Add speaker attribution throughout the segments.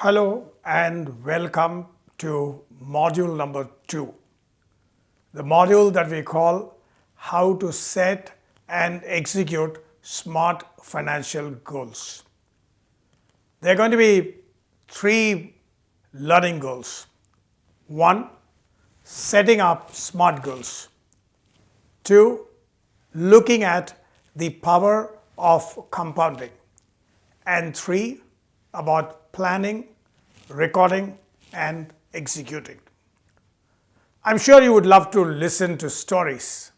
Speaker 1: Hello and welcome to module number 2, the module that we call How to Set and Execute Smart Financial Goals. There are going to be 3 learning goals. 1. Setting up SMART goals. 2. Looking at the power of compounding. And 3. About planning, recording, and executing. I'm sure you would love to listen to stories.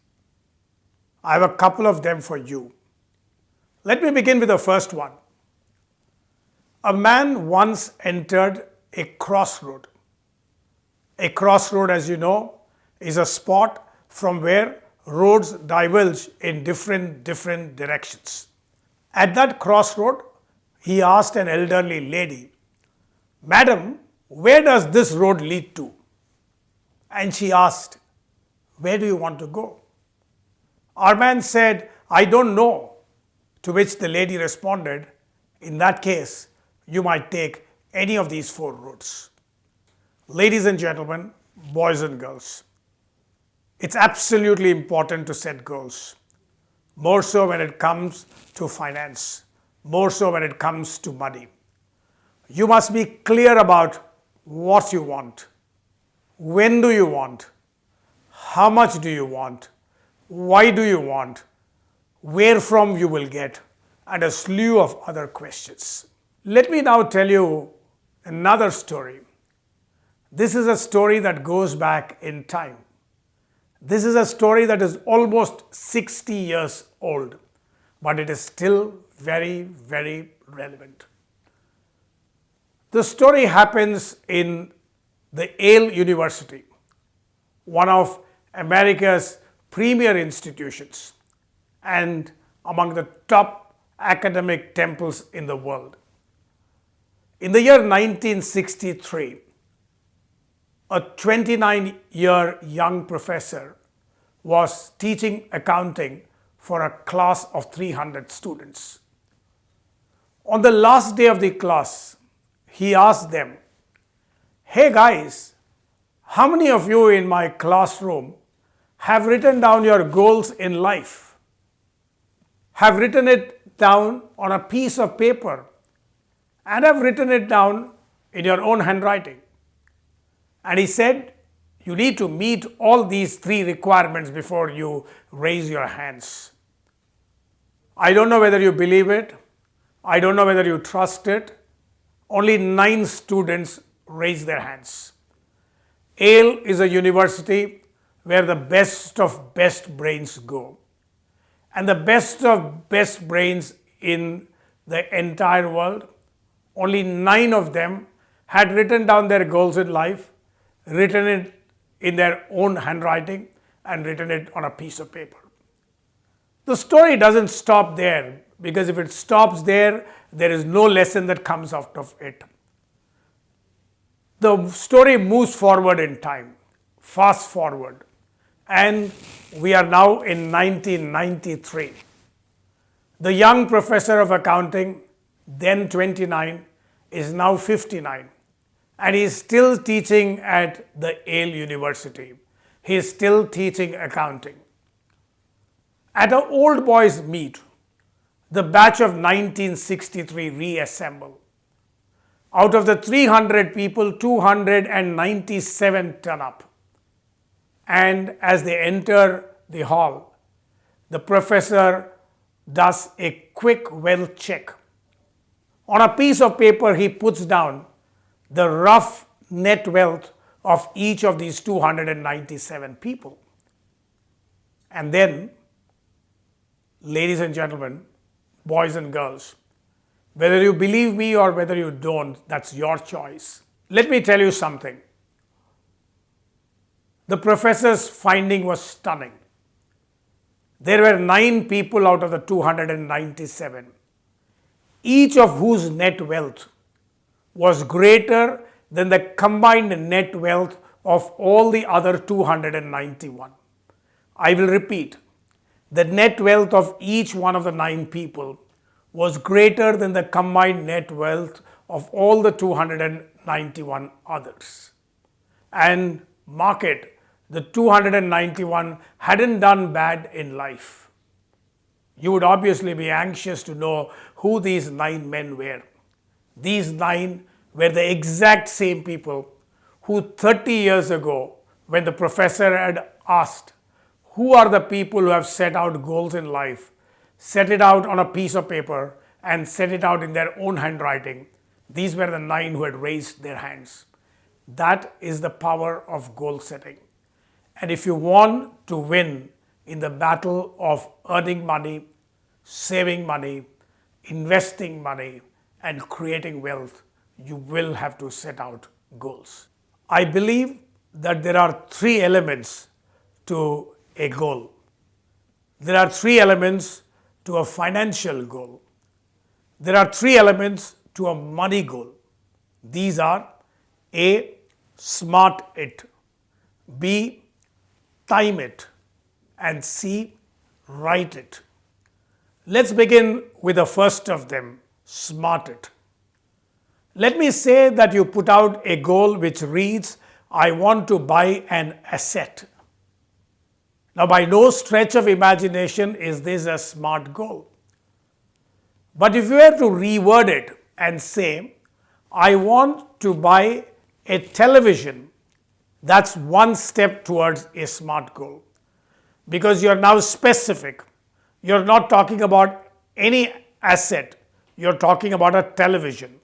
Speaker 1: I have a couple of them for you. Let me begin with the first one. A man once entered a crossroad. A crossroad, as you know, is a spot from where roads diverge in different directions. At that crossroad, he asked an elderly lady, "Madam, where does this road lead to?" And she asked, "Where do you want to go?" Our man said, "I don't know." To which the lady responded, "In that case, you might take any of these 4 roads." Ladies and gentlemen, boys and girls, it's absolutely important to set goals, more so when it comes to finance, more so when it comes to money. You must be clear about what you want, when do you want, how much do you want, why do you want, where from you will get, and a slew of other questions. Let me now tell you another story. This is a story that goes back in time. This is a story that is almost 60 years old, but it is still very relevant. The story happens in the Yale University, one of America's premier institutions and among the top academic temples in the world. In the year 1963, a 29-year young professor was teaching accounting for a class of 300 students. On the last day of the class, he asked them, "Hey guys, how many of you in my classroom have written down your goals in life? Have written it down on a piece of paper and have written it down in your own handwriting?" And he said, "You need to meet all these 3 requirements before you raise your hands." I don't know whether you believe it. I don't know whether you trust it. Only 9 students raised their hands. Yale is a university where the best of best brains go. And the best of best brains in the entire world, only 9 of them had written down their goals in life, written it in their own handwriting, and written it on a piece of paper. The story doesn't stop there, because if it stops there, there is no lesson that comes out of it. The story moves forward in time, fast forward, and we are now in 1993. The young professor of accounting, then 29, is now 59, and he is still teaching at the Yale University. He is still teaching accounting. At an old boys meet, the batch of 1963 reassemble. Out of the 300 people, 297 turn up. And as they enter the hall, the professor does a quick wealth check. On a piece of paper, he puts down the rough net wealth of each of these 297 people. And then, ladies and gentlemen, boys and girls, whether you believe me or whether you don't, that's your choice. Let me tell you something. The professor's finding was stunning. There were 9 people out of the 297, each of whose net wealth was greater than the combined net wealth of all the other 291. I will repeat. The net wealth of each one of the 9 people was greater than the combined net wealth of all the 291 others. And market, the 291 hadn't done bad in life. You would obviously be anxious to know who these 9 men were. These 9 were the exact same people who 30 years ago, when the professor had asked, who are the people who have set out goals in life, set it out on a piece of paper and set it out in their own handwriting, these were the 9 who had raised their hands. That is the power of goal setting. And if you want to win in the battle of earning money, saving money, investing money, and creating wealth, you will have to set out goals. I believe that there are 3 elements to a goal. There are 3 elements to a financial goal. There are 3 elements to a money goal. These are A, smart it, B, time it, and C, write it. Let's begin with the first of them, smart it. Let me say that you put out a goal which reads, I want to buy an asset. Now, by no stretch of imagination is this a smart goal. But if you were to reword it and say, I want to buy a television, that's one step towards a smart goal. Because you're now specific. You're not talking about any asset. You're talking about a television.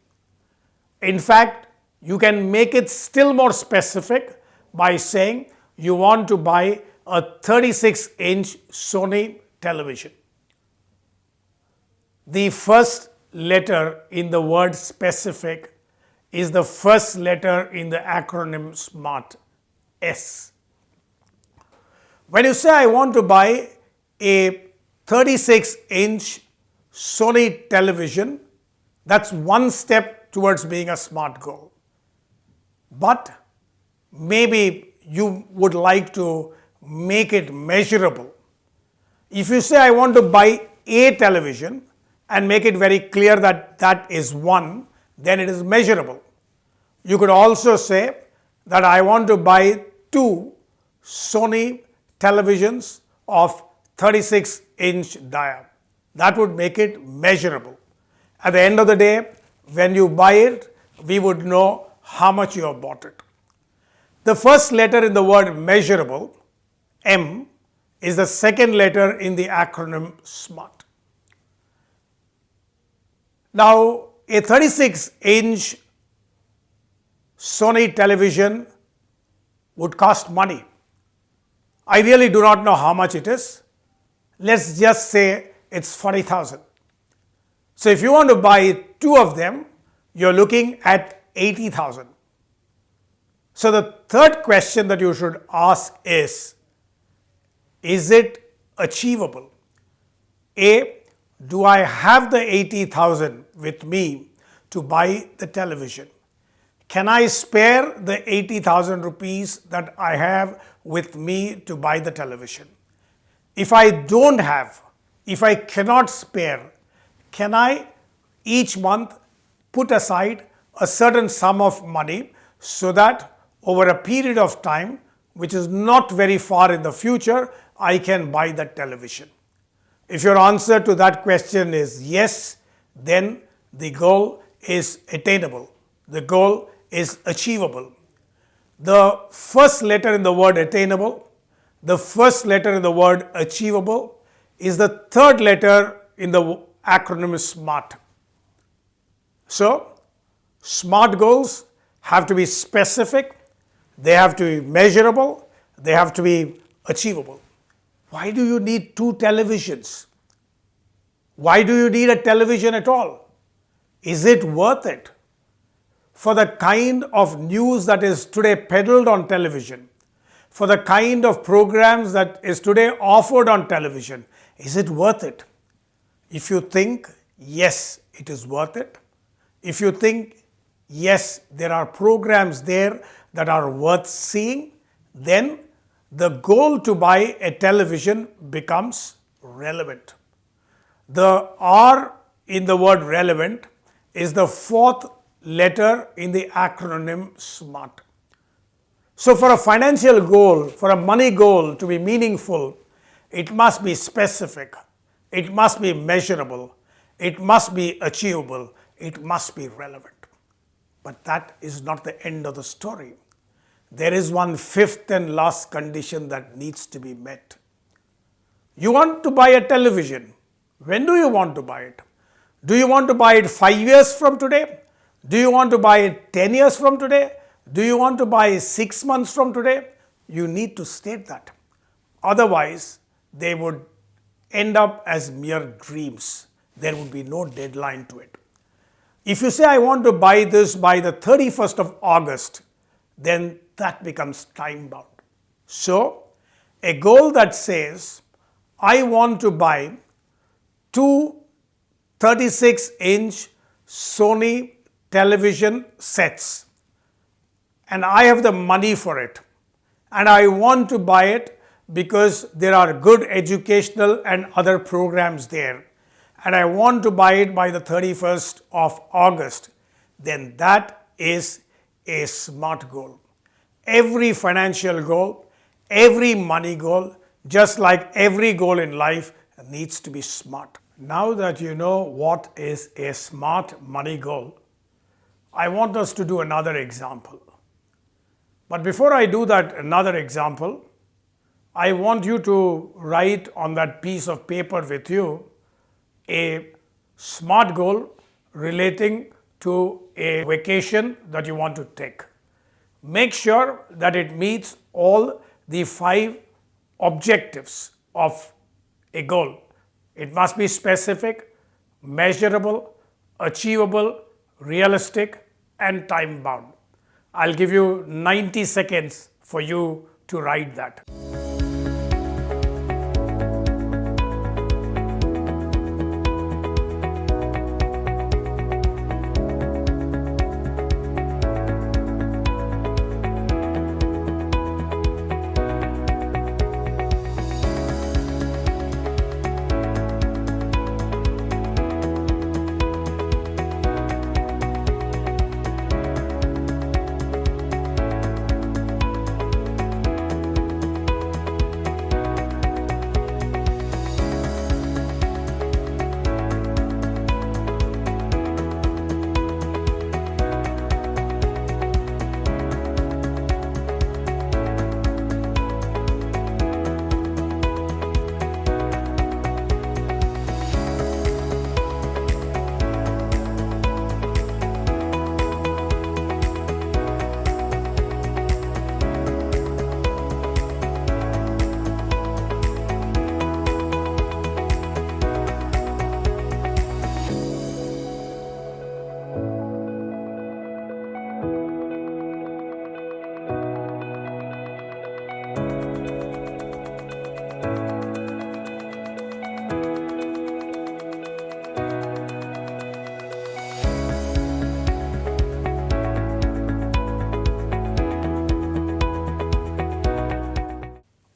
Speaker 1: In fact, you can make it still more specific by saying you want to buy a 36-inch Sony television. The first letter in the word specific is the first letter in the acronym SMART, S. When you say I want to buy a 36-inch Sony television, that's one step towards being a smart goal. But maybe you would like to make it measurable. If you say I want to buy a television and make it very clear that that is one, then it is measurable. You could also say that I want to buy 2 Sony televisions of 36-inch dia. That would make it measurable. At the end of the day, when you buy it, we would know how much you have bought it. The first letter in the word measurable, M, is the second letter in the acronym SMART. Now, a 36-inch Sony television would cost money. I really do not know how much it is. Let's just say it's 40,000. So if you want to buy 2 of them, you're looking at 80,000. So the third question that you should ask is it achievable? A, do I have the 80,000 with me to buy the television? Can I spare the 80,000 rupees that I have with me to buy the television? If I don't have, if I cannot spare, can I each month put aside a certain sum of money so that over a period of time, which is not very far in the future, I can buy that television? If your answer to that question is yes, then the goal is attainable. The goal is achievable. The first letter in the word attainable, the first letter in the word achievable is the third letter in the acronym SMART. So, SMART goals have to be specific, they have to be measurable, they have to be achievable. Why do you need 2 televisions? Why do you need a television at all? Is it worth it? For the kind of news that is today peddled on television, for the kind of programs that is today offered on television, is it worth it? If you think yes, it is worth it. If you think yes, there are programs there that are worth seeing, then the goal to buy a television becomes relevant. The R in the word relevant is the 4th letter in the acronym SMART. So for a financial goal, for a money goal to be meaningful, it must be specific, it must be measurable, it must be achievable, it must be relevant. But that is not the end of the story. There is one fifth and last condition that needs to be met. You want to buy a television. When do you want to buy it? Do you want to buy it 5 years from today? Do you want to buy it 10 years from today? Do you want to buy 6 months from today? You need to state that. Otherwise, they would end up as mere dreams. There would be no deadline to it. If you say, I want to buy this by the 31st of August, then that becomes time bound. So, a goal that says, I want to buy two 36-inch Sony television sets, and I have the money for it, and I want to buy it because there are good educational and other programs there, and I want to buy it by the 31st of August, then that is a SMART goal. Every financial goal, every money goal, just like every goal in life, needs to be SMART. Now that you know what is a SMART money goal, I want us to do another example. But before I do that another example, I want you to write on that piece of paper with you a SMART goal relating to a vacation that you want to take. Make sure that it meets all the 5 objectives of a goal. It must be specific, measurable, achievable, realistic, and time bound. I'll give you 90 seconds for you to write that.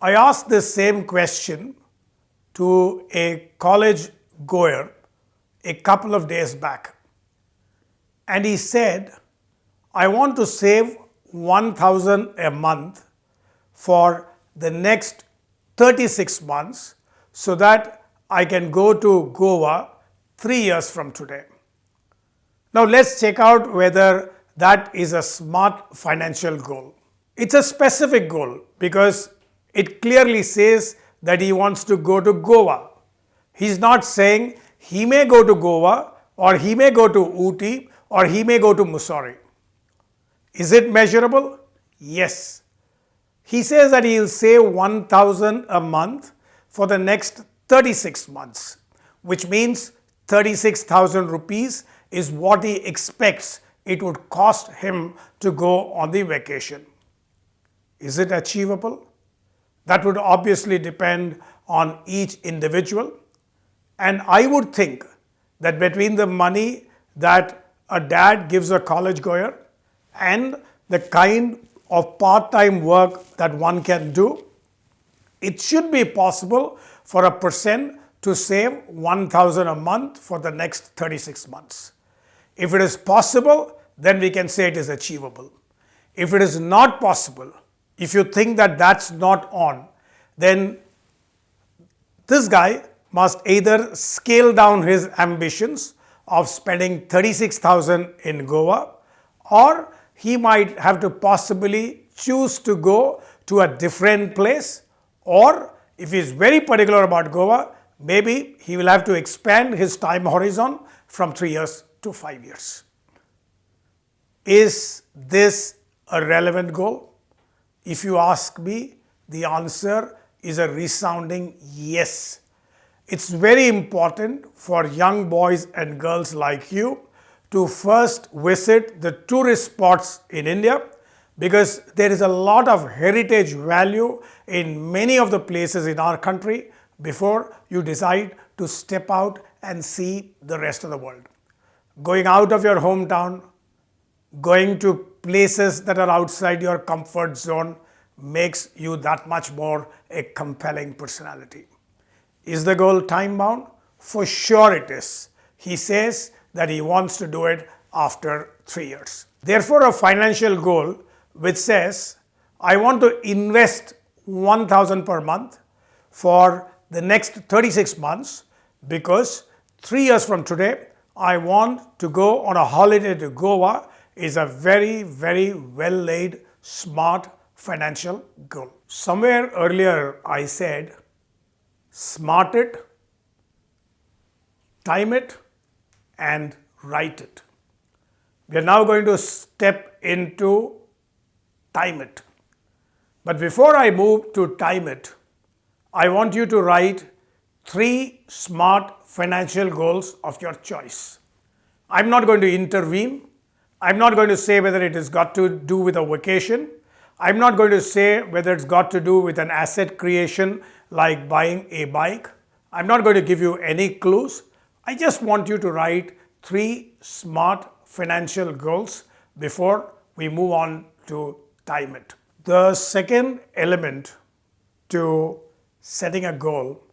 Speaker 1: I asked this same question to a college goer a couple of days back, and he said, I want to save 1,000 a month for the next 36 months so that I can go to Goa 3 years from today. Now let's check out whether that is a SMART financial goal. It's a specific goal because it clearly says that he wants to go to Goa. He's not saying he may go to Goa, or he may go to Ooty, or he may go to Mussoorie. Is it measurable? Yes. He says that he will save 1,000 a month for the next 36 months, which means 36,000 rupees is what he expects it would cost him to go on the vacation. Is it achievable? That would obviously depend on each individual. And I would think that between the money that a dad gives a college goer and the kind of part-time work that one can do, it should be possible for a person to save 1,000 a month for the next 36 months. If it is possible, then we can say it is achievable. If it is not possible, if you think that that's not on, then this guy must either scale down his ambitions of spending 36,000 in Goa, or he might have to possibly choose to go to a different place, or if he is very particular about Goa, maybe he will have to expand his time horizon from 3 years to 5 years. Is this a relevant goal? If you ask me, the answer is a resounding yes. It's very important for young boys and girls like you to first visit the tourist spots in India, because there is a lot of heritage value in many of the places in our country before you decide to step out and see the rest of the world. Going out of your hometown, going to places that are outside your comfort zone makes you that much more a compelling personality. Is the goal time bound? For sure it is. He says that he wants to do it after 3 years. Therefore, a financial goal which says, I want to invest 1,000 per month for the next 36 months because 3 years from today, I want to go on a holiday to Goa, is a very, very well laid, smart financial goal. Somewhere earlier I said, smart it, time it, and write it. We are now going to step into time it. But before I move to time it, I want you to write 3 smart financial goals of your choice. I'm not going to intervene. I'm not going to say whether it has got to do with a vacation. I'm not going to say whether it's got to do with an asset creation like buying a bike. I'm not going to give you any clues. I just want you to write 3 smart financial goals before we move on to time it. The second element to setting a goal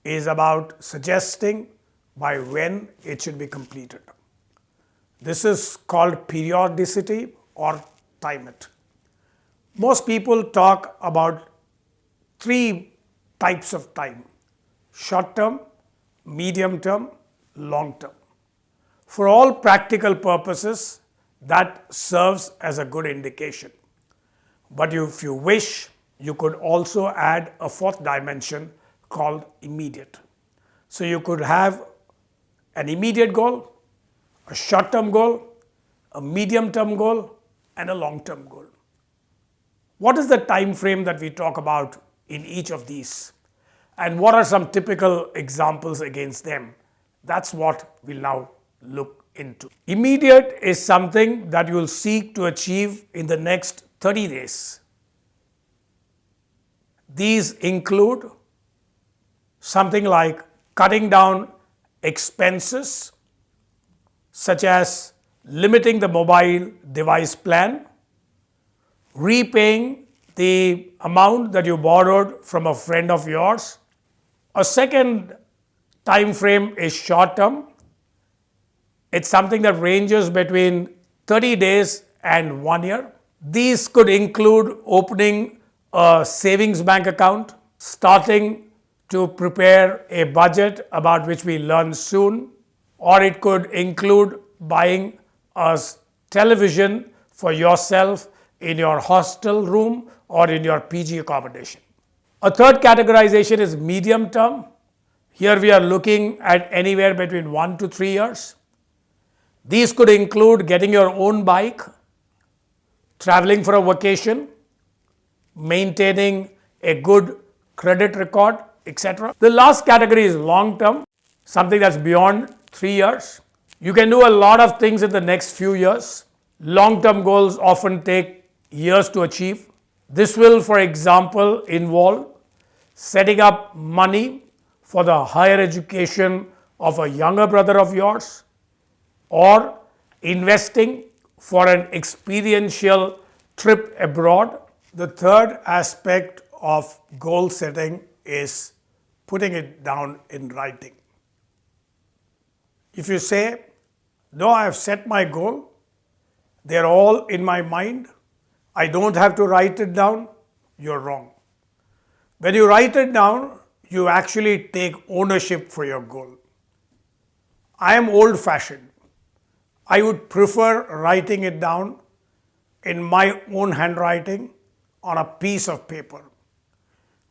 Speaker 1: is about suggesting by when it should be completed. This is called periodicity or time it. Most people talk about 3 types of time: short term, medium term, long term. For all practical purposes, that serves as a good indication. But if you wish, you could also add a 4th dimension called immediate. So you could have an immediate goal, a short-term goal, a medium-term goal, and a long-term goal. What is the time frame that we talk about in each of these? And what are some typical examples against them? That's what we'll now look into. Immediate is something that you'll seek to achieve in the next 30 days. These include something like cutting down expenses, such as limiting the mobile device plan, repaying the amount that you borrowed from a friend of yours. A second time frame is short term. It's something that ranges between 30 days and 1 year. These could include opening a savings bank account, starting to prepare a budget about which we learn soon, or it could include buying a television for yourself in your hostel room or in your PG accommodation. A third categorization is medium term. Here we are looking at anywhere between 1 to 3 years. These could include getting your own bike, traveling for a vacation, maintaining a good credit record, etc. The last category is long term, something that's beyond 3 years. You can do a lot of things in the next few years. Long term goals often take years to achieve. This will, for example, involve setting up money for the higher education of a younger brother of yours, or investing for an experiential trip abroad. The third aspect of goal setting is putting it down in writing. If you say, no, I have set my goal, They're all in my mind. I don't have to write it down. You're wrong. When you write it down, you actually take ownership for your goal. I am old-fashioned. I would prefer writing it down in my own handwriting on a piece of paper.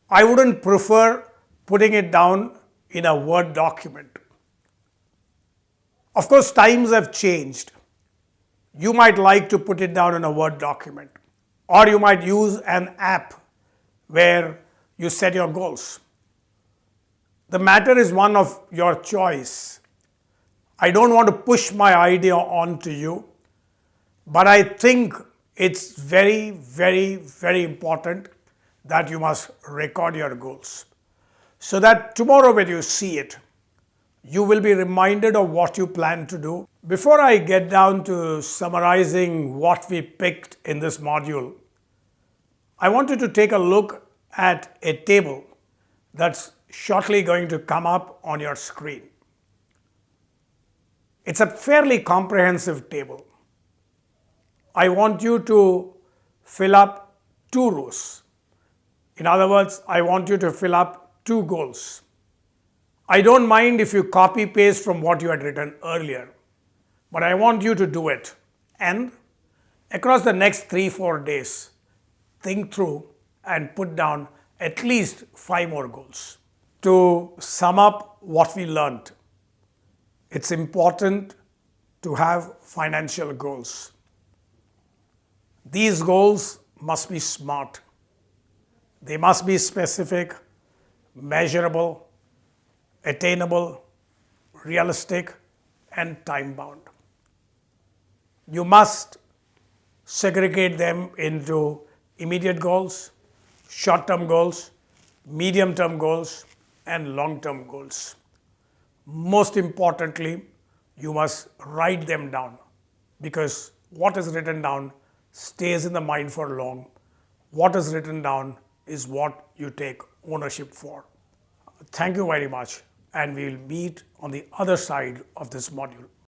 Speaker 1: I wouldn't prefer putting it down in a Word document. Of course, times have changed. You might like to put it down in a Word document, or you might use an app where you set your goals. The matter is one of your choice. I don't want to push my idea onto you, but I think it's very, very, very important that you must record your goals so that tomorrow when you see it, you will be reminded of what you plan to do. Before I get down to summarizing what we picked in this module, I want you to take a look at a table that's shortly going to come up on your screen. It's a fairly comprehensive table. I want you to fill up 2 rows. In other words, I want you to fill up 2 goals. I don't mind if you copy paste from what you had written earlier, but I want you to do it. And across the next 3-4 days, think through and put down at least 5 more goals. To sum up what we learned, it's important to have financial goals. These goals must be smart. They must be specific, measurable, attainable, realistic, and time-bound. You must segregate them into immediate goals, short-term goals, medium-term goals, and long-term goals. Most importantly, you must write them down because what is written down stays in the mind for long. What is written down is what you take ownership for. Thank you very much, and we will meet on the other side of this module.